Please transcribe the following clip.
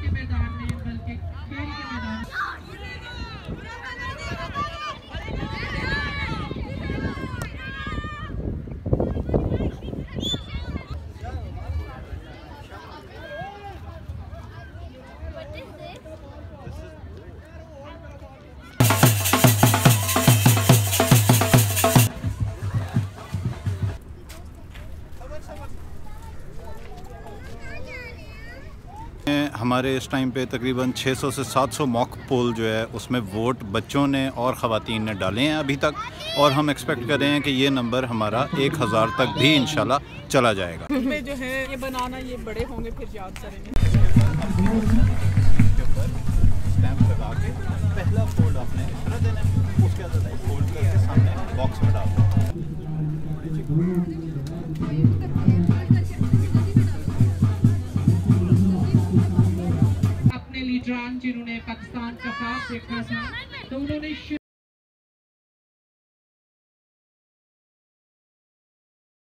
के मैदान में बल्कि खेल के मैदान में। हमारे इस टाइम पे तकरीबन 600 से 700 मॉक पोल जो है उसमें वोट बच्चों ने और ख़वातीन ने डाले हैं अभी तक, और हम एक्सपेक्ट कर रहे हैं कि ये नंबर हमारा 1000 तक भी इंशाल्लाह चला जाएगा। में जो है ये बनाना, ये बड़े होंगे फिर याद करेंगे। स्टैंप लगा के पहला फोल्ड आपने इस तरह देना है, उसके बाद फोल्ड करके सामने बॉक्स में डाल देना। लीडरान जिन्होंने पाकिस्तान का साथ देखा था, तो उन्होंने